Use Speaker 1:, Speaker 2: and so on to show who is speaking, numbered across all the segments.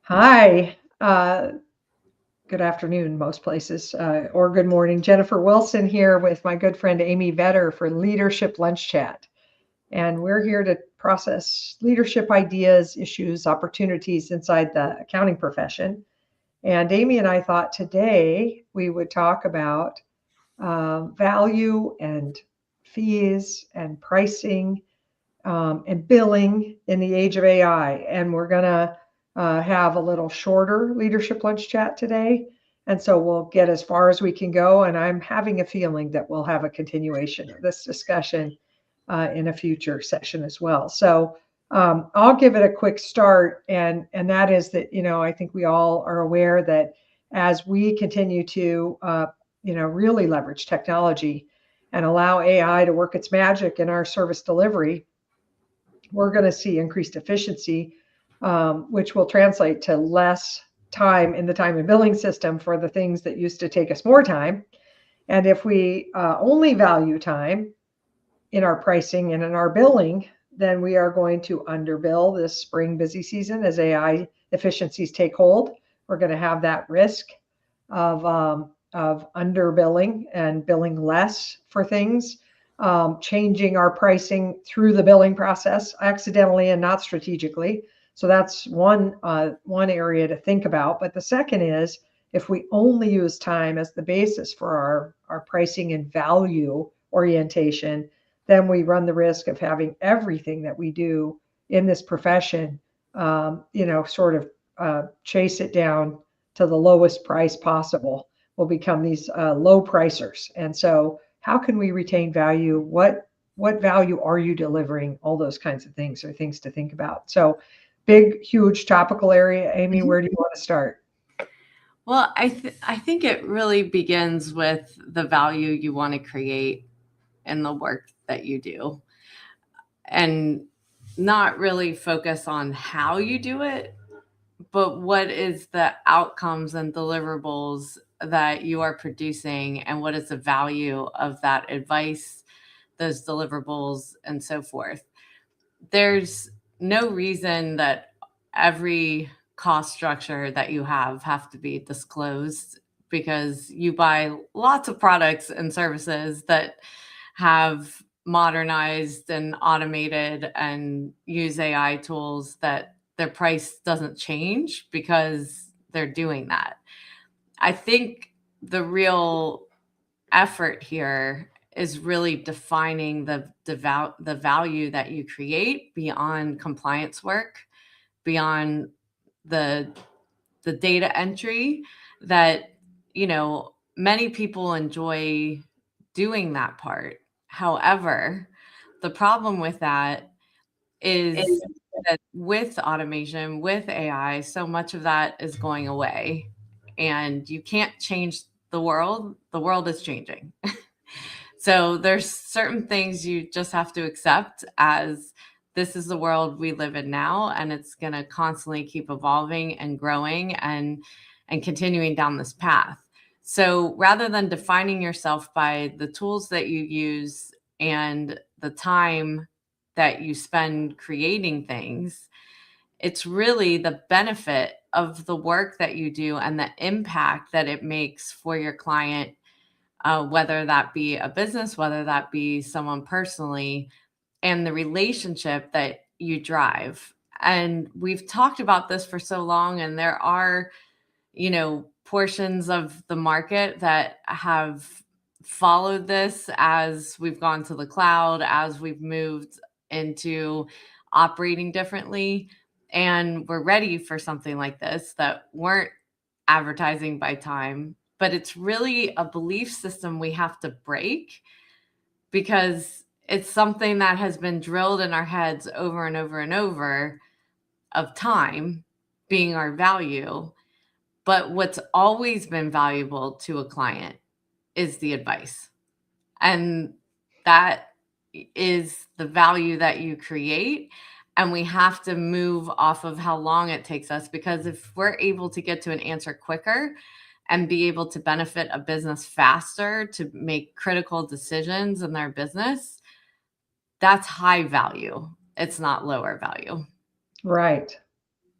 Speaker 1: Hi. Good afternoon, most places, or good morning. Jennifer Wilson here with my good friend Amy Vetter for Leadership Lunch Chat. And we're here to process leadership ideas, issues, opportunities inside the accounting profession. And Amy and I thought today we would talk about value and fees and pricing and billing in the age of AI. And we're going to have a little shorter leadership lunch chat today. And so we'll get as far as we can go. And I'm having a feeling that we'll have a continuation of this discussion in a future session as well. So I'll give it a quick start. And that is that, I think we all are aware that as we continue to, really leverage technology and allow AI to work its magic in our service delivery, we're going to see increased efficiency, which will translate to less time in the time and billing system for the things that used to take us more time. And if we only value time in our pricing and in our billing, then we are going to underbill this spring busy season as AI efficiencies take hold. We're going to have that risk of underbilling and billing less for things, changing our pricing through the billing process accidentally and not strategically. So that's one area to think about. But the second is if we only use time as the basis for our pricing and value orientation, then we run the risk of having everything that we do in this profession, sort of chase it down to the lowest price possible. Will become these low pricers. And so, how can we retain value? What value are you delivering? All those kinds of things are things to think about. So, big, huge topical area. Amy, where do you want to start?
Speaker 2: Well, I think it really begins with the value you want to create in the work that you do, and not really focus on how you do it, but what is the outcomes and deliverables that you are producing, and what is the value of that advice, those deliverables, and so forth. There's no reason that every cost structure that you have to be disclosed, because you buy lots of products and services that have modernized and automated and use AI tools that their price doesn't change because they're doing that. I think the real effort here is really defining the value that you create beyond compliance work, beyond the the data entry that many people enjoy doing that part. However, the problem with that is that with automation, with AI, so much of that is going away, and you can't change the world. The world is changing. So there's certain things you just have to accept as this is the world we live in now, and it's going to constantly keep evolving and growing and continuing down this path. So rather than defining yourself by the tools that you use and the time that you spend creating things, it's really the benefit of the work that you do and the impact that it makes for your client, whether that be a business, whether that be someone personally, and the relationship that you drive. And we've talked about this for so long, and there are, portions of the market that have followed this as we've gone to the cloud, as we've moved into operating differently. And we're ready for something like this that weren't advertising by time, but it's really a belief system we have to break, because it's something that has been drilled in our heads over and over and over, of time being our value. But what's always been valuable to a client is the advice. And that is the value that you create. And we have to move off of how long it takes us, because if we're able to get to an answer quicker and be able to benefit a business faster to make critical decisions in their business, that's high value. It's not lower value.
Speaker 1: Right.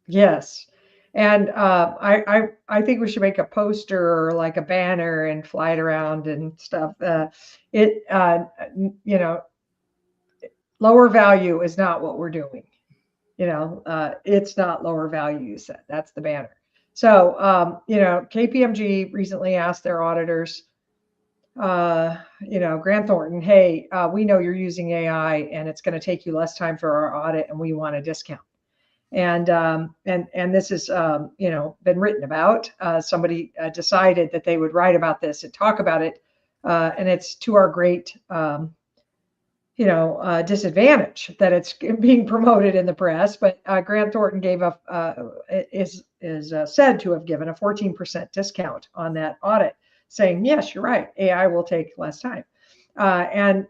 Speaker 1: Yes. And I think we should make a poster or like a banner and fly it around and stuff. It you know, lower value is not what we're doing. It's not lower value. You said that's the banner. So KPMG recently asked their auditors, Grant Thornton, hey, we know you're using AI and it's going to take you less time for our audit, and we want a discount. And this has been written about. Somebody decided that they would write about this and talk about it, and it's to our great disadvantage that it's being promoted in the press. But Grant Thornton is said to have given a 14% discount on that audit, saying, yes, you're right, AI will take less time. And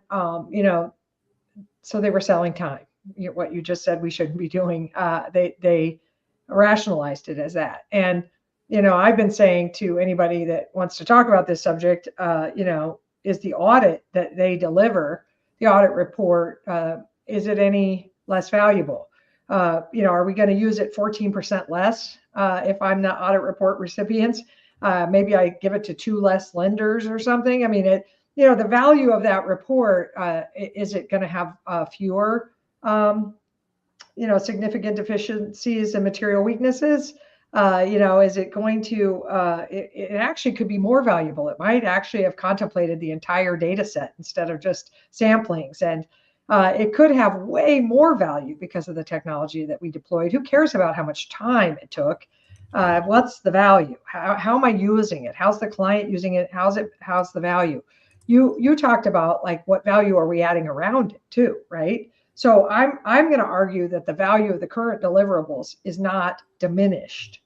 Speaker 1: so they were selling time. What you just said we shouldn't be doing. They rationalized it as that. And I've been saying to anybody that wants to talk about this subject, is the audit that they deliver, the audit report, is it any less valuable? Are we going to use it 14% less if I'm the audit report recipient? Maybe I give it to 2 less lenders or something. I mean, the value of that report, is it going to have fewer, significant deficiencies and material weaknesses? Is it going to, it actually could be more valuable. It might actually have contemplated the entire data set instead of just samplings. And it could have way more value because of the technology that we deployed. Who cares about how much time it took? What's the value? How am I using it? How's the client using it? How's the value? You talked about like what value are we adding around it too, right? So I'm going to argue that the value of the current deliverables is not diminished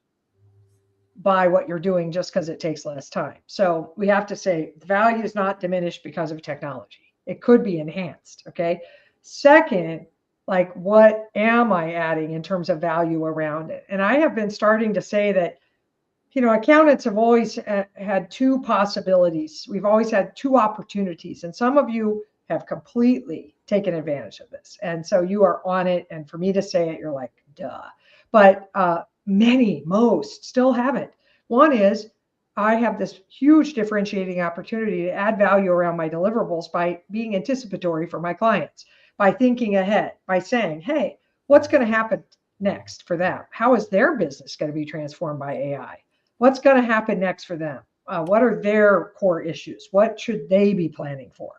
Speaker 1: by what you're doing just because it takes less time. So we have to say the value is not diminished because of technology. It could be enhanced. Okay. Second, like what am I adding in terms of value around it? And I have been starting to say that accountants have always had 2 possibilities. We've always had 2 opportunities, and some of you have completely taken advantage of this. And so you are on it. And for me to say it, you're like, duh. But most still haven't. One is I have this huge differentiating opportunity to add value around my deliverables by being anticipatory for my clients, by thinking ahead, by saying, hey, what's going to happen next for them? How is their business going to be transformed by AI? What's going to happen next for them? What are their core issues? What should they be planning for?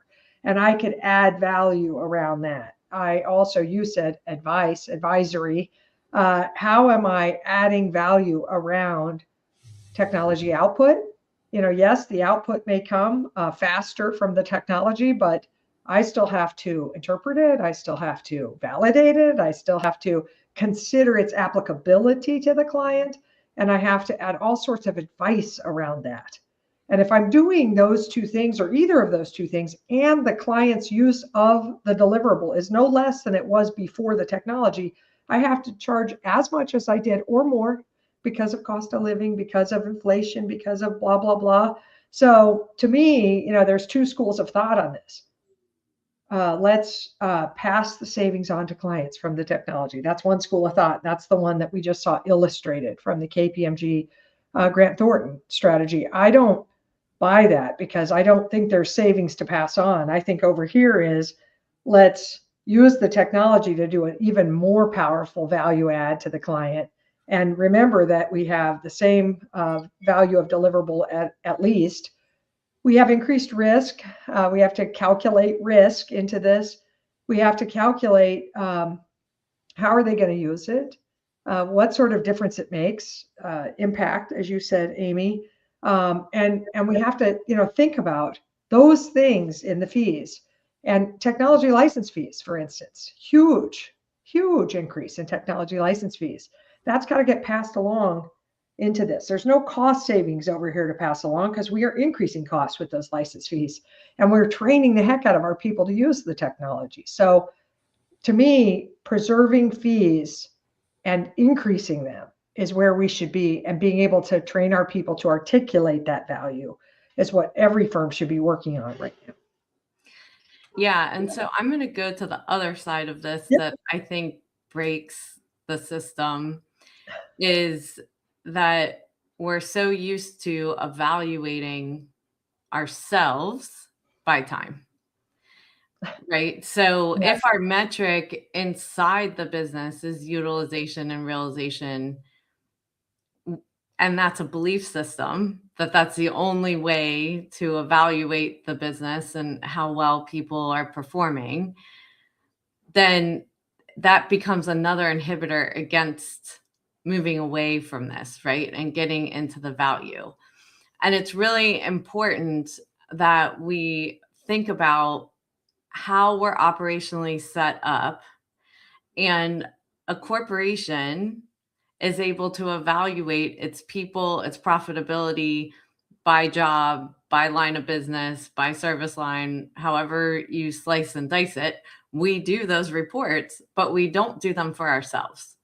Speaker 1: And I could add value around that. You said advisory. How am I adding value around technology output? Yes, the output may come faster from the technology, but I still have to interpret it. I still have to validate it. I still have to consider its applicability to the client. And I have to add all sorts of advice around that. And if I'm doing those 2 things or either of those 2 things, and the client's use of the deliverable is no less than it was before the technology, I have to charge as much as I did or more because of cost of living, because of inflation, because of blah, blah, blah. So to me, there's 2 schools of thought on this. Let's pass the savings on to clients from the technology. That's one school of thought. That's the one that we just saw illustrated from the KPMG Grant Thornton strategy. I don't buy that because I don't think there's savings to pass on. I think over here is let's use the technology to do an even more powerful value add to the client. And remember that we have the same value of deliverable at least. We have increased risk. We have to calculate risk into this. We have to calculate how are they going to use it, what sort of difference it makes, impact, as you said, Amy, and we have to think about those things in the fees. And technology license fees, for instance, huge increase in technology license fees. That's got to get passed along into this. There's no cost savings over here to pass along because we are increasing costs with those license fees, and we're training the heck out of our people to use the technology. So to me, preserving fees and increasing them is where we should be, and being able to train our people to articulate that value is what every firm should be working on right now.
Speaker 2: Yeah. And so I'm going to go to the other side of this
Speaker 1: Yep.
Speaker 2: that I think breaks the system is that we're so used to evaluating ourselves by time, right? So
Speaker 1: Yeah,
Speaker 2: if our metric inside the business is utilization and realization, and that's a belief system that that's the only way to evaluate the business and how well people are performing, then that becomes another inhibitor against moving away from this, right? And getting into the value. And it's really important that we think about how we're operationally set up. And a corporation is able to evaluate its people, its profitability by job, by line of business, by service line, however you slice and dice it. We do those reports, but we don't do them for ourselves.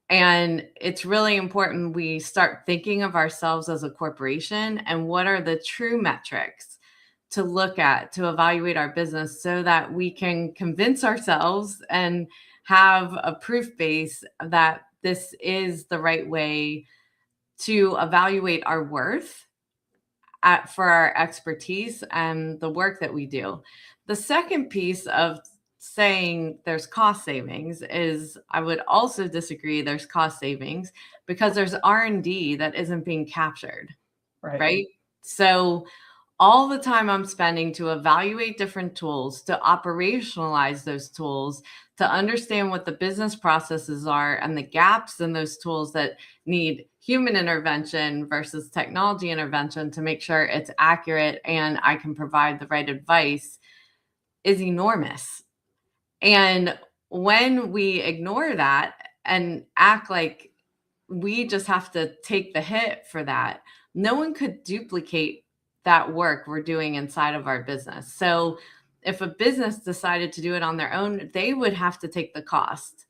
Speaker 2: And it's really important we start thinking of ourselves as a corporation and what are the true metrics to look at to evaluate our business so that we can convince ourselves and have a proof base that this is the right way to evaluate our worth for our expertise and the work that we do. The second piece of saying there's cost savings is I would also disagree there's cost savings because there's R&D that isn't being captured,
Speaker 1: right.
Speaker 2: right? So all the time I'm spending to evaluate different tools, to operationalize those tools, to understand what the business processes are and the gaps in those tools that need human intervention versus technology intervention to make sure it's accurate and I can provide the right advice is enormous. And when we ignore that and act like we just have to take the hit for that, no one could duplicate that work we're doing inside of our business. So if a business decided to do it on their own, they would have to take the cost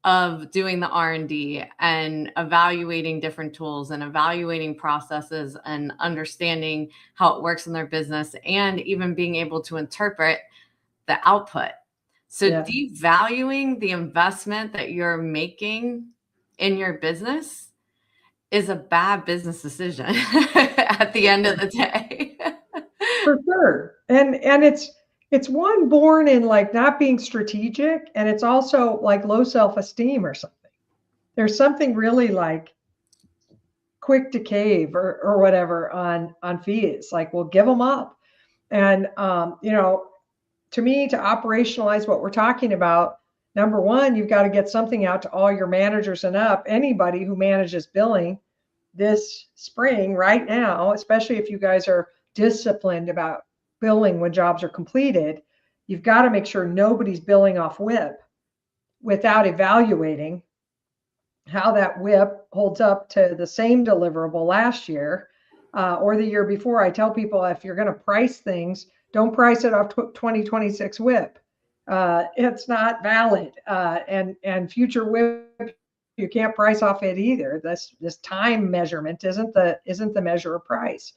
Speaker 2: of doing the R&D and evaluating different tools and evaluating processes and understanding how it works in their business and even being able to interpret the output. So
Speaker 1: Yeah.
Speaker 2: devaluing the investment that you're making in your business is a bad business decision at the end of the day.
Speaker 1: For sure. And it's one born in like not being strategic, and it's also like low self-esteem or something. There's something really like quick to cave or whatever on fees. Like we'll give them up. And to me, to operationalize what we're talking about, number one, you've got to get something out to all your managers and up, anybody who manages billing this spring right now, especially if you guys are disciplined about billing when jobs are completed. You've got to make sure nobody's billing off WIP without evaluating how that WIP holds up to the same deliverable last year or the year before. I tell people if you're going to price things, don't price it off 2026 WIP. It's not valid. And future WIP, you can't price off it either. This time measurement isn't the measure of price.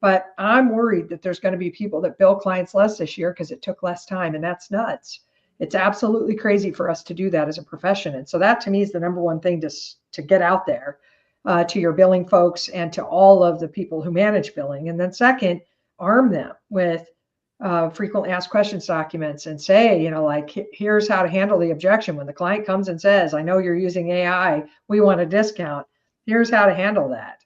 Speaker 1: But I'm worried that there's going to be people that bill clients less this year because it took less time, and that's nuts. It's absolutely crazy for us to do that as a profession. And so that to me is the number one thing to get out there to your billing folks and to all of the people who manage billing. And then second, arm them with frequently asked questions documents and say, like, here's how to handle the objection. When the client comes and says, I know you're using AI, we want a discount. Here's how to handle that.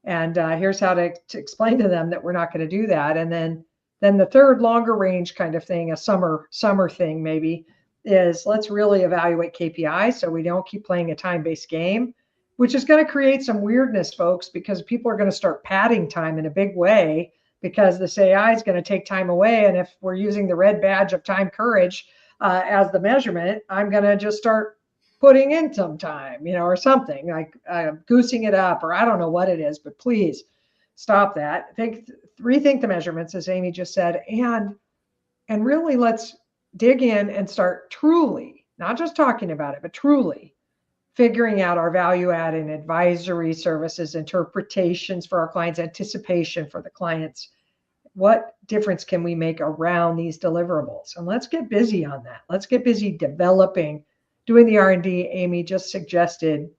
Speaker 1: And here's how to explain to them that we're not going to do that. And then the third longer range kind of thing, a summer thing maybe, is let's really evaluate KPIs so we don't keep playing a time-based game, which is going to create some weirdness, folks, because people are going to start padding time in a big way because this AI is going to take time away. And if we're using the red badge of time courage as the measurement, I'm going to just start putting in some time, or something like goosing it up, or I don't know what it is, but please stop that. Rethink the measurements, as Amy just said, and really let's dig in and start truly, not just talking about it, but truly figuring out our value add in advisory services, interpretations for our clients, anticipation for the clients. What difference can we make around these deliverables? And let's get busy on that. Let's get busy developing, doing the R&D Amy just suggested,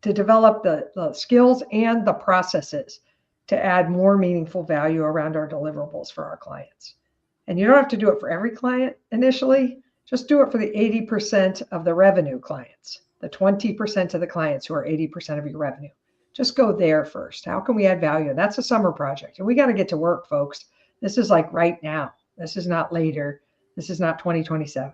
Speaker 1: to develop the skills and the processes to add more meaningful value around our deliverables for our clients. And you don't have to do it for every client initially. Just do it for the 80% of the revenue clients, the 20% of the clients who are 80% of your revenue. Just go there first. How can we add value? That's a summer project. And we got to get to work, folks. This is like right now. This is not later. This is not 2027.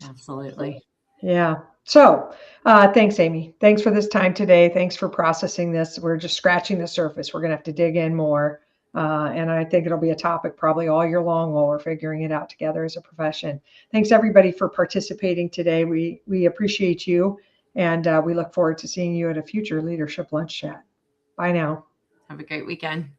Speaker 2: Absolutely.
Speaker 1: Yeah. So thanks, Amy. Thanks for this time today. Thanks for processing this. We're just scratching the surface. We're going to have to dig in more. And I think it'll be a topic probably all year long while we're figuring it out together as a profession. Thanks, everybody, for participating today. We appreciate you. And we look forward to seeing you at a future Leadership Lunch Chat. Bye now.
Speaker 2: Have a great weekend.